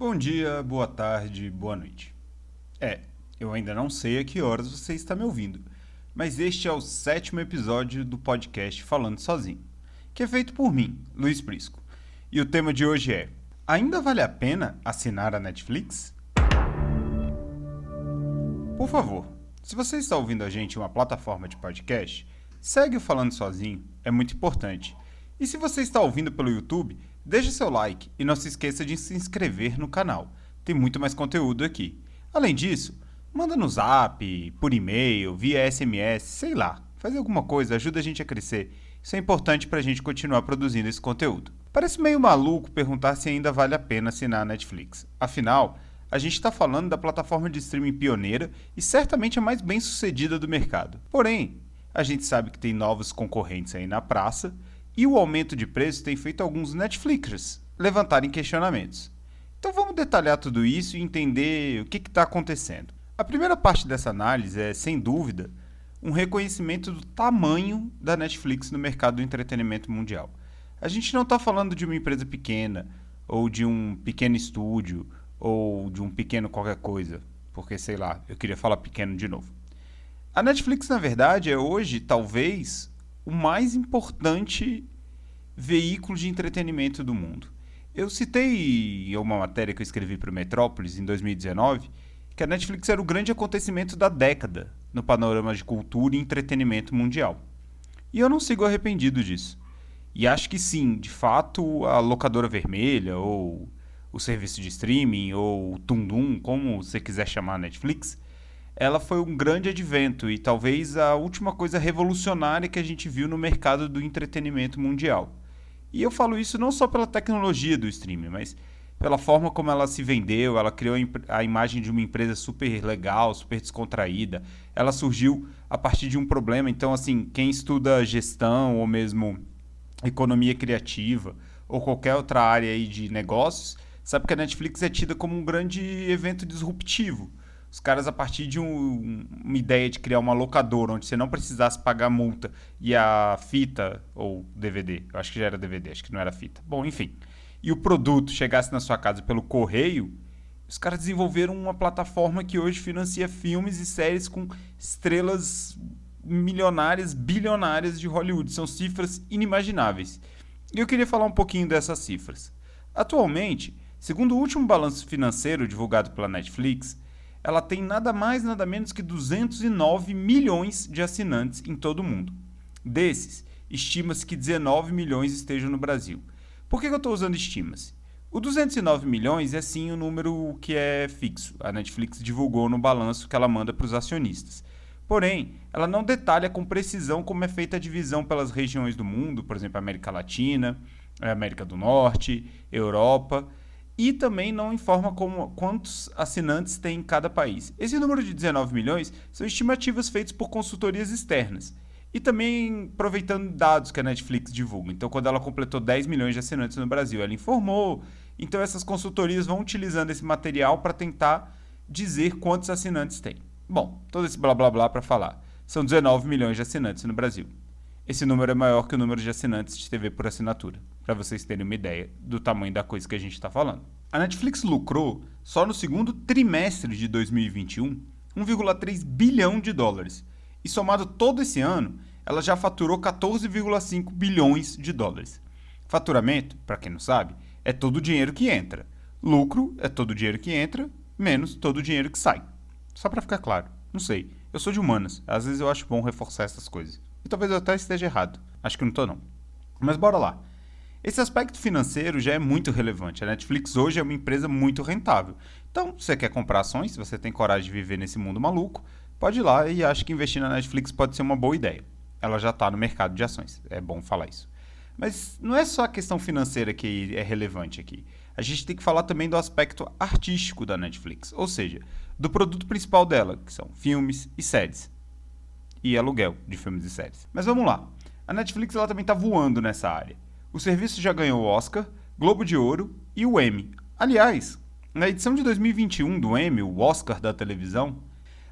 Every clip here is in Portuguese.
Bom dia, boa tarde, boa noite. Eu ainda não sei a que horas você está me ouvindo, mas este é o sétimo episódio do podcast Falando Sozinho, que é feito por mim, Luiz Prisco. E o tema de hoje é: ainda vale a pena assinar a Netflix? Por favor, se você está ouvindo a gente em uma plataforma de podcast, segue o Falando Sozinho, é muito importante. E se você está ouvindo pelo YouTube, deixe seu like e não se esqueça de se inscrever no canal. Tem muito mais conteúdo aqui. Além disso, manda no Zap, por e-mail, via SMS, sei lá. Faz alguma coisa, ajuda a gente a crescer. Isso é importante para a gente continuar produzindo esse conteúdo. Parece meio maluco perguntar se ainda vale a pena assinar a Netflix. Afinal, a gente está falando da plataforma de streaming pioneira e certamente a mais bem sucedida do mercado. Porém, a gente sabe que tem novos concorrentes aí na praça e o aumento de preço tem feito alguns Netflixers levantarem questionamentos. Então vamos detalhar tudo isso e entender o que está acontecendo. A primeira parte dessa análise é, sem dúvida, um reconhecimento do tamanho da Netflix no mercado do entretenimento mundial. A gente não está falando de uma empresa pequena, ou de um pequeno estúdio, ou de um pequeno qualquer coisa, porque, sei lá, eu queria falar pequeno de novo. A Netflix, na verdade, é hoje, talvez, o mais importante veículo de entretenimento do mundo. Eu citei em uma matéria que eu escrevi para o Metrópolis, em 2019, que a Netflix era o grande acontecimento da década no panorama de cultura e entretenimento mundial. E eu não sigo arrependido disso. E acho que sim, de fato, a locadora vermelha, ou o serviço de streaming, ou o Tundum, como você quiser chamar a Netflix, ela foi um grande advento e talvez a última coisa revolucionária que a gente viu no mercado do entretenimento mundial. E eu falo isso não só pela tecnologia do streaming, mas pela forma como ela se vendeu, ela criou a imagem de uma empresa super legal, super descontraída. Ela surgiu a partir de um problema, então assim, quem estuda gestão ou mesmo economia criativa ou qualquer outra área aí de negócios, sabe que a Netflix é tida como um grande evento disruptivo. Os caras, a partir de uma ideia de criar uma locadora onde você não precisasse pagar multa e a fita, ou DVD, eu acho que já era DVD, acho que não era fita. Bom, enfim. E o produto chegasse na sua casa pelo correio, os caras desenvolveram uma plataforma que hoje financia filmes e séries com estrelas milionárias, bilionárias de Hollywood. São cifras inimagináveis. E eu queria falar um pouquinho dessas cifras. Atualmente, segundo o último balanço financeiro divulgado pela Netflix, ela tem nada mais nada menos que 209 milhões de assinantes em todo o mundo. Desses, estima-se que 19 milhões estejam no Brasil. Por que eu estou usando estimas? O 209 milhões é sim o número que é fixo. A Netflix divulgou no balanço que ela manda para os acionistas. Porém, ela não detalha com precisão como é feita a divisão pelas regiões do mundo, por exemplo, América Latina, América do Norte, Europa, e também não informa quantos assinantes tem em cada país. Esse número de 19 milhões são estimativas feitas por consultorias externas. E também aproveitando dados que a Netflix divulga. Então, quando ela completou 10 milhões de assinantes no Brasil, ela informou. Então, essas consultorias vão utilizando esse material para tentar dizer quantos assinantes tem. Bom, todo esse blá blá blá para falar. São 19 milhões de assinantes no Brasil. Esse número é maior que o número de assinantes de TV por assinatura, para vocês terem uma ideia do tamanho da coisa que a gente está falando. A Netflix lucrou, só no segundo trimestre de 2021, 1,3 bilhão de dólares. E somado todo esse ano, ela já faturou 14,5 bilhões de dólares. Faturamento, para quem não sabe, é todo o dinheiro que entra. Lucro é todo o dinheiro que entra, menos todo o dinheiro que sai. Só para ficar claro. Não sei. Eu sou de humanas. Às vezes eu acho bom reforçar essas coisas. E talvez eu até esteja errado. Acho que não tô não. Mas bora lá. Esse aspecto financeiro já é muito relevante. A Netflix hoje é uma empresa muito rentável. Então, se você quer comprar ações, se você tem coragem de viver nesse mundo maluco, pode ir lá e acho que investir na Netflix pode ser uma boa ideia. Ela já está no mercado de ações. É bom falar isso. Mas não é só a questão financeira que é relevante aqui. A gente tem que falar também do aspecto artístico da Netflix. Ou seja, do produto principal dela, que são filmes e séries. E aluguel de filmes e séries. Mas vamos lá. A Netflix ela também está voando nessa área. O serviço já ganhou o Oscar, Globo de Ouro e o Emmy. Aliás, na edição de 2021 do Emmy, o Oscar da televisão,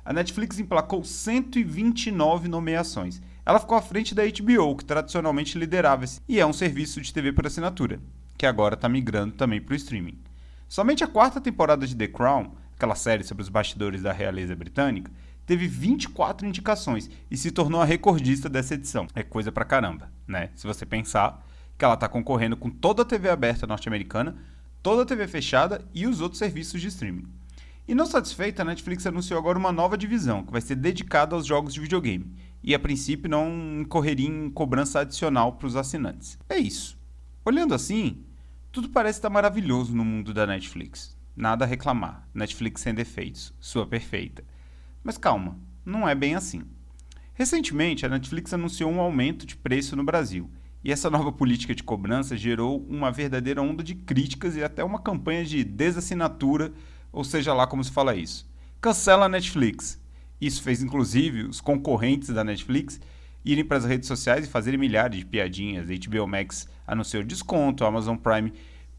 a Netflix emplacou 129 nomeações. Ela ficou à frente da HBO, que tradicionalmente liderava esse, e é um serviço de TV por assinatura, que agora está migrando também para o streaming. Somente a quarta temporada de The Crown, aquela série sobre os bastidores da realeza britânica, teve 24 indicações e se tornou a recordista dessa edição. É coisa pra caramba, né? Se você pensar que ela tá concorrendo com toda a TV aberta norte-americana, toda a TV fechada e os outros serviços de streaming. E não satisfeita, a Netflix anunciou agora uma nova divisão, que vai ser dedicada aos jogos de videogame, e a princípio não incorreria em cobrança adicional para os assinantes. É isso. Olhando assim, tudo parece estar maravilhoso no mundo da Netflix. Nada a reclamar, Netflix sem defeitos, sua perfeita. Mas calma, não é bem assim. Recentemente, a Netflix anunciou um aumento de preço no Brasil, e essa nova política de cobrança gerou uma verdadeira onda de críticas e até uma campanha de desassinatura, ou seja lá como se fala isso. Cancela a Netflix. Isso fez inclusive os concorrentes da Netflix irem para as redes sociais e fazerem milhares de piadinhas. A HBO Max anunciou desconto, a Amazon Prime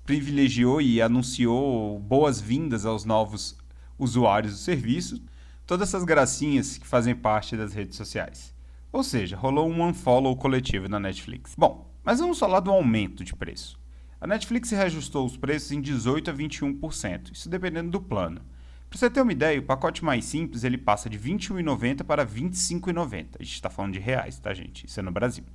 privilegiou e anunciou boas-vindas aos novos usuários do serviço. Todas essas gracinhas que fazem parte das redes sociais. Ou seja, rolou um unfollow coletivo na Netflix. Bom, mas vamos falar do aumento de preço. A Netflix reajustou os preços em 18% a 21%, isso dependendo do plano. Para você ter uma ideia, o pacote mais simples ele passa de R$ 21,90 para R$ 25,90. A gente está falando de reais, tá, gente? Isso é no Brasil.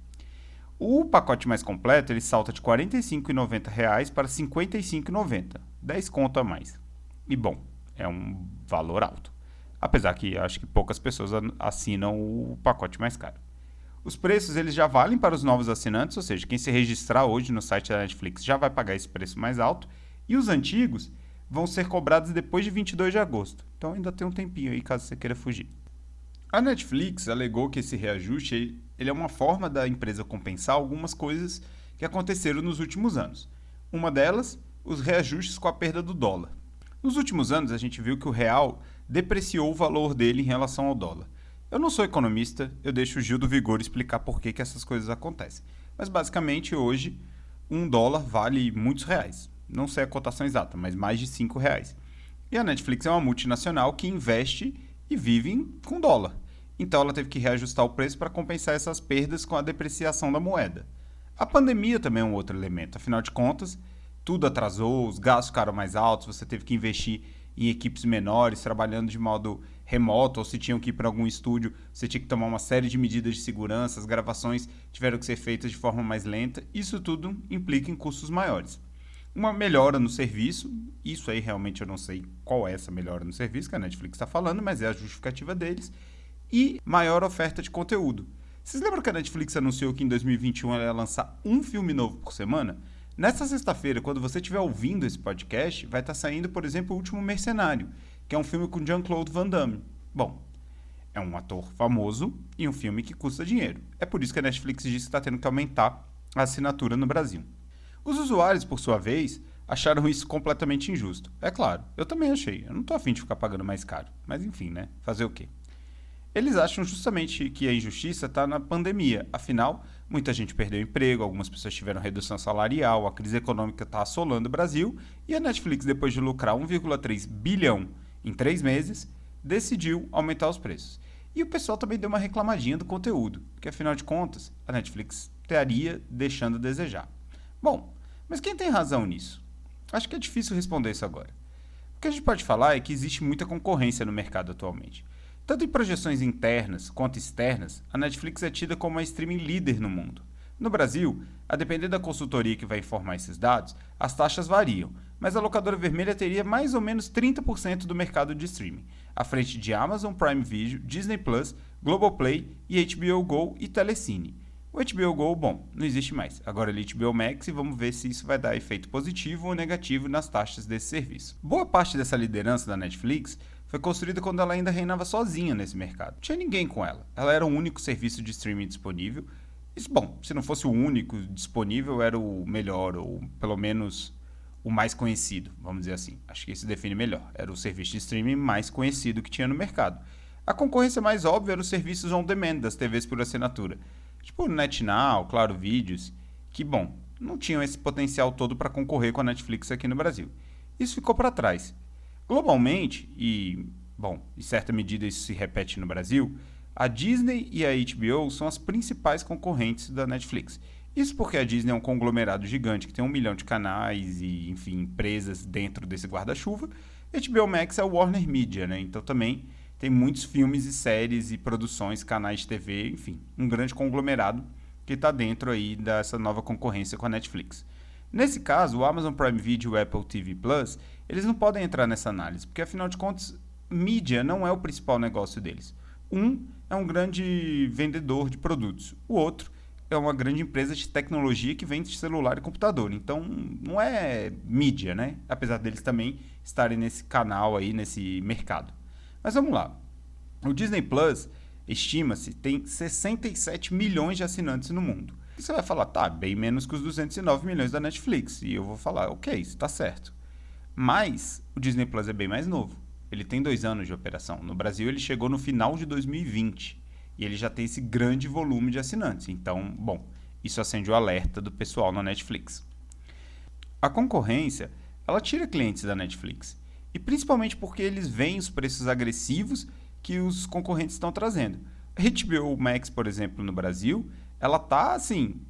O pacote mais completo ele salta de R$ 45,90 para R$ 55,90. 10 conto a mais. E bom, é um valor alto. Apesar que acho que poucas pessoas assinam o pacote mais caro. Os preços eles já valem para os novos assinantes, ou seja, quem se registrar hoje no site da Netflix já vai pagar esse preço mais alto, e os antigos vão ser cobrados depois de 22 de agosto. Então ainda tem um tempinho aí caso você queira fugir. A Netflix alegou que esse reajuste ele é uma forma da empresa compensar algumas coisas que aconteceram nos últimos anos. Uma delas, os reajustes com a perda do dólar. Nos últimos anos, a gente viu que o real depreciou o valor dele em relação ao dólar. Eu não sou economista, eu deixo o Gil do Vigor explicar por que essas coisas acontecem. Mas basicamente hoje, $1 vale muitos reais. Não sei a cotação exata, mas mais de R$5. E a Netflix é uma multinacional que investe e vive com dólar. Então ela teve que reajustar o preço para compensar essas perdas com a depreciação da moeda. A pandemia também é um outro elemento, afinal de contas, tudo atrasou, os gastos ficaram mais altos, você teve que investir em equipes menores, trabalhando de modo remoto, ou se tinham que ir para algum estúdio, você tinha que tomar uma série de medidas de segurança, as gravações tiveram que ser feitas de forma mais lenta, isso tudo implica em custos maiores. Uma melhora no serviço, isso aí realmente eu não sei qual é essa melhora no serviço que a Netflix está falando, mas é a justificativa deles, e maior oferta de conteúdo. Vocês lembram que a Netflix anunciou que em 2021 ela ia lançar um filme novo por semana? Nesta sexta-feira, quando você estiver ouvindo esse podcast, vai estar saindo, por exemplo, O Último Mercenário, que é um filme com Jean-Claude Van Damme. Bom, é um ator famoso e um filme que custa dinheiro. É por isso que a Netflix disse que está tendo que aumentar a assinatura no Brasil. Os usuários, por sua vez, acharam isso completamente injusto. É claro, eu também achei. Eu não estou afim de ficar pagando mais caro. Mas enfim, né? Fazer o quê? Eles acham justamente que a injustiça está na pandemia. Afinal, muita gente perdeu emprego, algumas pessoas tiveram redução salarial, a crise econômica está assolando o Brasil e a Netflix, depois de lucrar 1,3 bilhão em 3 meses, decidiu aumentar os preços. E o pessoal também deu uma reclamadinha do conteúdo, porque afinal de contas, a Netflix estaria deixando a desejar. Bom, mas quem tem razão nisso? Acho que é difícil responder isso agora. O que a gente pode falar é que existe muita concorrência no mercado atualmente. Tanto em projeções internas quanto externas, a Netflix é tida como a streaming líder no mundo. No Brasil, a depender da consultoria que vai informar esses dados, as taxas variam, mas a locadora vermelha teria mais ou menos 30% do mercado de streaming, à frente de Amazon Prime Video, Disney Plus, Globoplay e HBO Go e Telecine. O HBO Go, bom, não existe mais. Agora é HBO Max e vamos ver se isso vai dar efeito positivo ou negativo nas taxas desse serviço. Boa parte dessa liderança da Netflix foi construída quando ela ainda reinava sozinha nesse mercado. Não tinha ninguém com ela. Ela era o único serviço de streaming disponível. Isso, bom, se não fosse o único disponível, era o melhor, ou pelo menos o mais conhecido, vamos dizer assim. Acho que isso define melhor. Era o serviço de streaming mais conhecido que tinha no mercado. A concorrência mais óbvia era os serviços on-demand das TVs por assinatura. Tipo o NetNow, Claro Vídeos, que, bom, não tinham esse potencial todo para concorrer com a Netflix aqui no Brasil. Isso ficou para trás. Globalmente, e, bom, em certa medida isso se repete no Brasil, a Disney e a HBO são as principais concorrentes da Netflix. Isso porque a Disney é um conglomerado gigante que tem 1 milhão de canais e, enfim, empresas dentro desse guarda-chuva. HBO Max é o Warner Media, né? Então também tem muitos filmes e séries e produções, canais de TV, enfim, um grande conglomerado que está dentro aí dessa nova concorrência com a Netflix. Nesse caso, o Amazon Prime Video e o Apple TV Plus, eles não podem entrar nessa análise, porque afinal de contas, mídia não é o principal negócio deles. Um é um grande vendedor de produtos, o outro é uma grande empresa de tecnologia que vende celular e computador. Então, não é mídia, né? Apesar deles também estarem nesse canal aí, nesse mercado. Mas vamos lá. O Disney Plus, estima-se, tem 67 milhões de assinantes no mundo. E você vai falar, tá, bem menos que os 209 milhões da Netflix. E eu vou falar, ok, isso tá certo. Mas o Disney Plus é bem mais novo. Ele tem 2 anos de operação. No Brasil, ele chegou no final de 2020. E ele já tem esse grande volume de assinantes. Então, bom, isso acende o alerta do pessoal na Netflix. A concorrência, ela tira clientes da Netflix. E principalmente porque eles veem os preços agressivos que os concorrentes estão trazendo. A HBO Max, por exemplo, no Brasil, ela tá, assim,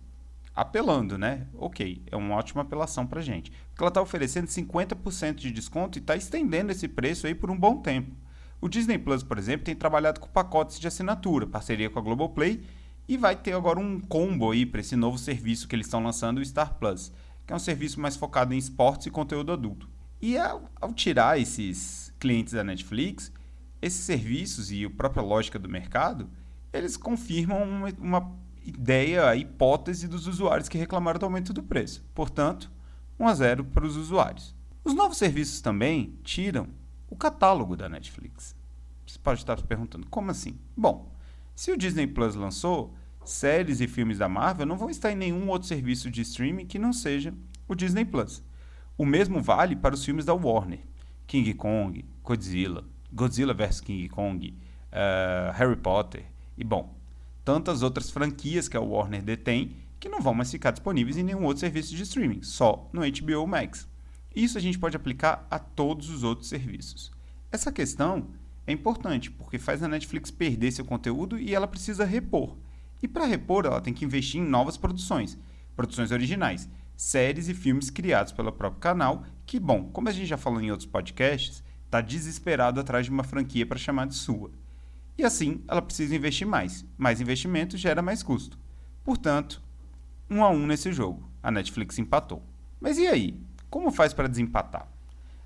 apelando, né? Ok, é uma ótima apelação pra gente. Porque ela está oferecendo 50% de desconto e está estendendo esse preço aí por um bom tempo. O Disney Plus, por exemplo, tem trabalhado com pacotes de assinatura, parceria com a Globoplay, e vai ter agora um combo aí para esse novo serviço que eles estão lançando, o Star Plus, que é um serviço mais focado em esportes e conteúdo adulto. E ao tirar esses clientes da Netflix, esses serviços e a própria lógica do mercado, eles confirmam uma ideia, a hipótese dos usuários que reclamaram do aumento do preço. Portanto, 1-0 para os usuários. Os novos serviços também tiram o catálogo da Netflix. Você pode estar se perguntando, como assim? Bom, se o Disney Plus lançou, séries e filmes da Marvel não vão estar em nenhum outro serviço de streaming que não seja o Disney Plus. O mesmo vale para os filmes da Warner. King Kong, Godzilla vs King Kong, Harry Potter e, bom, tantas outras franquias que a Warner detém que não vão mais ficar disponíveis em nenhum outro serviço de streaming, só no HBO Max. Isso a gente pode aplicar a todos os outros serviços. Essa questão é importante porque faz a Netflix perder seu conteúdo e ela precisa repor. E para repor, ela tem que investir em novas produções, produções originais, séries e filmes criados pelo próprio canal, que, bom, como a gente já falou em outros podcasts, está desesperado atrás de uma franquia para chamar de sua. E assim, ela precisa investir mais. Mais investimento gera mais custo. Portanto, 1-1 nesse jogo. A Netflix empatou. Mas e aí? Como faz para desempatar?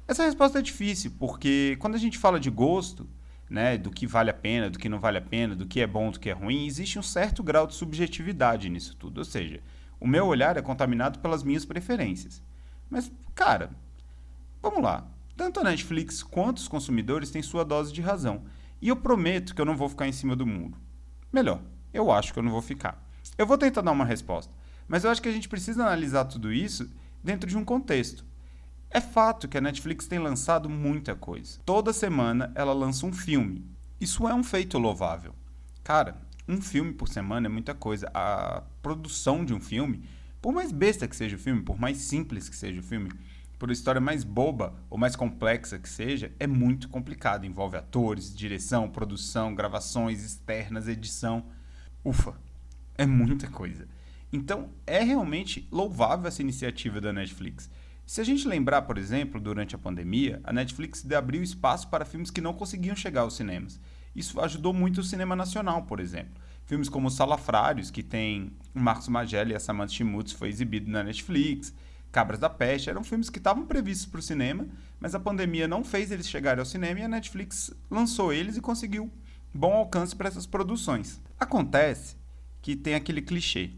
Essa resposta é difícil, porque quando a gente fala de gosto, né, do que vale a pena, do que não vale a pena, do que é bom, do que é ruim, existe um certo grau de subjetividade nisso tudo. Ou seja, o meu olhar é contaminado pelas minhas preferências. Mas, cara, vamos lá. Tanto a Netflix quanto os consumidores têm sua dose de razão. E eu prometo que eu não vou ficar em cima do muro. Melhor, eu acho que eu não vou ficar. Eu vou tentar dar uma resposta, mas eu acho que a gente precisa analisar tudo isso dentro de um contexto. É fato que a Netflix tem lançado muita coisa. Toda semana ela lança um filme. Isso é um feito louvável. Cara, um filme por semana é muita coisa. A produção de um filme, por mais besta que seja o filme, por mais simples que seja o filme, por história mais boba ou mais complexa que seja, é muito complicado. Envolve atores, direção, produção, gravações externas, edição. Ufa, é muita coisa. Então, é realmente louvável essa iniciativa da Netflix. Se a gente lembrar, por exemplo, durante a pandemia, a Netflix abriu espaço para filmes que não conseguiam chegar aos cinemas. Isso ajudou muito o cinema nacional, por exemplo. Filmes como Salafrários, que tem o Marcos Magela e a Samantha Schmutz, foi exibido na Netflix. Cabras da Peste, eram filmes que estavam previstos para o cinema, mas a pandemia não fez eles chegarem ao cinema e a Netflix lançou eles e conseguiu bom alcance para essas produções. Acontece que tem aquele clichê.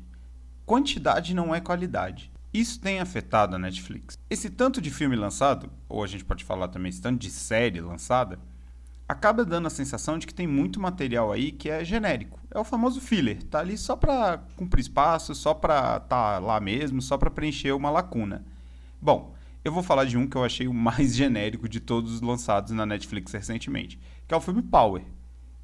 Quantidade não é qualidade. Isso tem afetado a Netflix. Esse tanto de filme lançado, ou a gente pode falar também esse tanto de série lançada, acaba dando a sensação de que tem muito material aí que é genérico. É o famoso filler, tá ali só para cumprir espaço, só para tá lá mesmo, só para preencher uma lacuna. Bom, eu vou falar de um que eu achei o mais genérico de todos os lançados na Netflix recentemente, que é o filme Power.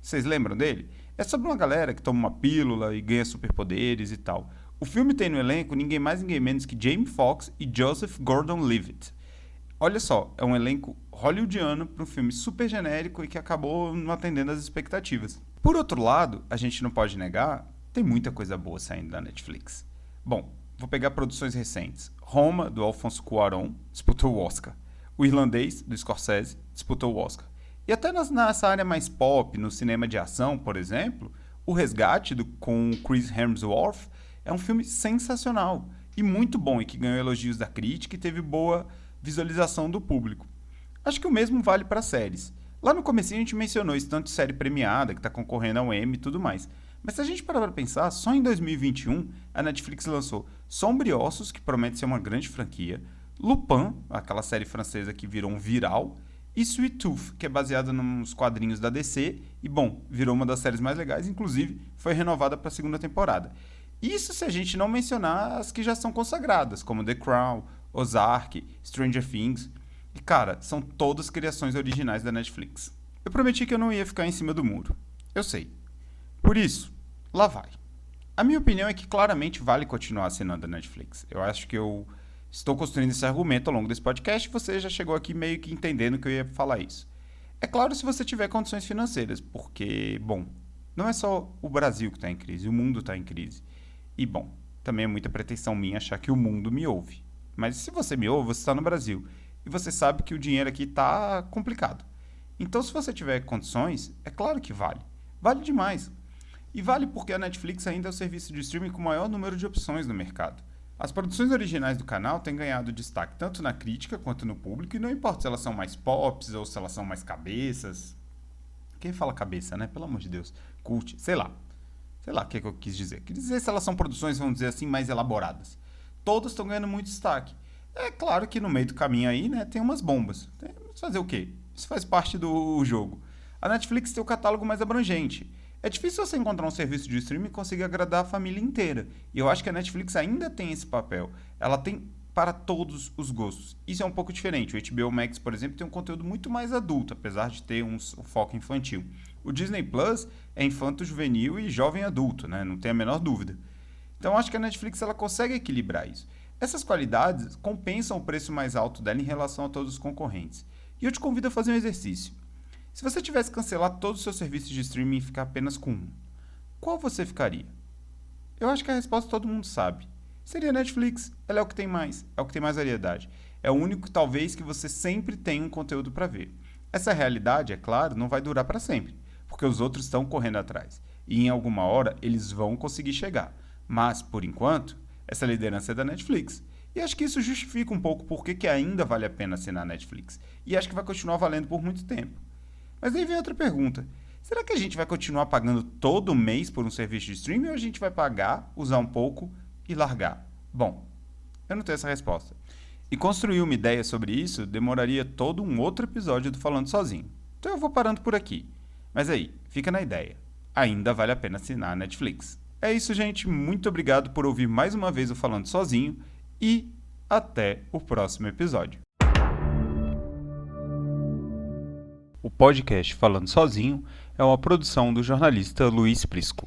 Vocês lembram dele? É sobre uma galera que toma uma pílula e ganha superpoderes e tal. O filme tem no elenco ninguém mais ninguém menos que Jamie Foxx e Joseph Gordon-Levitt. Olha só, é um elenco hollywoodiano para um filme super genérico e que acabou não atendendo às expectativas. Por outro lado, a gente não pode negar, tem muita coisa boa saindo da Netflix. Bom, vou pegar produções recentes. Roma, do Alfonso Cuarón, disputou o Oscar. O Irlandês, do Scorsese, disputou o Oscar. E até nessa área mais pop, no cinema de ação, por exemplo, O Resgate, com Chris Hemsworth, é um filme sensacional e muito bom e que ganhou elogios da crítica e teve boa visualização do público. Acho que o mesmo vale para séries. Lá no comecinho a gente mencionou esse tanto de série premiada, que está concorrendo ao Emmy e tudo mais. Mas se a gente parar para pensar, só em 2021 a Netflix lançou Sombriossos, que promete ser uma grande franquia, Lupin, aquela série francesa que virou um viral, e Sweet Tooth, que é baseada nos quadrinhos da DC e, bom, virou uma das séries mais legais, inclusive foi renovada para a segunda temporada. Isso se a gente não mencionar as que já são consagradas, como The Crown, Ozark, Stranger Things. E, cara, são todas criações originais da Netflix. Eu prometi que eu não ia ficar em cima do muro. Eu sei. Por isso, lá vai. A minha opinião é que claramente vale continuar assinando a Netflix. Eu acho que eu estou construindo esse argumento ao longo desse podcast e você já chegou aqui meio que entendendo que eu ia falar isso. É claro se você tiver condições financeiras, porque, bom, não é só o Brasil que está em crise, o mundo está em crise. E, bom, também é muita pretensão minha achar que o mundo me ouve. Mas se você me ouve, você está no Brasil. E você sabe que o dinheiro aqui está complicado. Então, se você tiver condições, é claro que vale. Vale demais. E vale porque a Netflix ainda é o serviço de streaming com o maior número de opções no mercado. As produções originais do canal têm ganhado destaque tanto na crítica quanto no público, e não importa se elas são mais pops ou se elas são mais cabeças. Quem fala cabeça, né? Pelo amor de Deus. Cult, sei lá. Sei lá o que eu quis dizer. Quis dizer se elas são produções, vamos dizer assim, mais elaboradas. Todas estão ganhando muito destaque. É claro que no meio do caminho aí, né, tem umas bombas. Mas fazer o quê? Isso faz parte do jogo. A Netflix tem o catálogo mais abrangente. É difícil você encontrar um serviço de streaming que consiga agradar a família inteira. E eu acho que a Netflix ainda tem esse papel. Ela tem para todos os gostos. Isso é um pouco diferente. O HBO Max, por exemplo, tem um conteúdo muito mais adulto, apesar de ter um foco infantil. O Disney Plus é infanto-juvenil e jovem adulto, né? Não tem a menor dúvida. Então acho que a Netflix ela consegue equilibrar isso. Essas qualidades compensam o preço mais alto dela em relação a todos os concorrentes. E eu te convido a fazer um exercício. Se você tivesse que cancelar todos os seus serviços de streaming e ficar apenas com um, qual você ficaria? Eu acho que a resposta todo mundo sabe. Seria a Netflix. Ela é o que tem mais. É o que tem mais variedade. É o único, talvez, que você sempre tem um conteúdo para ver. Essa realidade, é claro, não vai durar para sempre, porque os outros estão correndo atrás. E em alguma hora eles vão conseguir chegar. Mas, por enquanto, essa liderança é da Netflix. E acho que isso justifica um pouco por que ainda vale a pena assinar a Netflix. E acho que vai continuar valendo por muito tempo. Mas aí vem outra pergunta. Será que a gente vai continuar pagando todo mês por um serviço de streaming ou a gente vai pagar, usar um pouco e largar? Bom, eu não tenho essa resposta. E construir uma ideia sobre isso demoraria todo um outro episódio do Falando Sozinho. Então eu vou parando por aqui. Mas aí, fica na ideia. Ainda vale a pena assinar a Netflix. É isso, gente. Muito obrigado por ouvir mais uma vez o Falando Sozinho e até o próximo episódio. O podcast Falando Sozinho é uma produção do jornalista Luiz Prisco.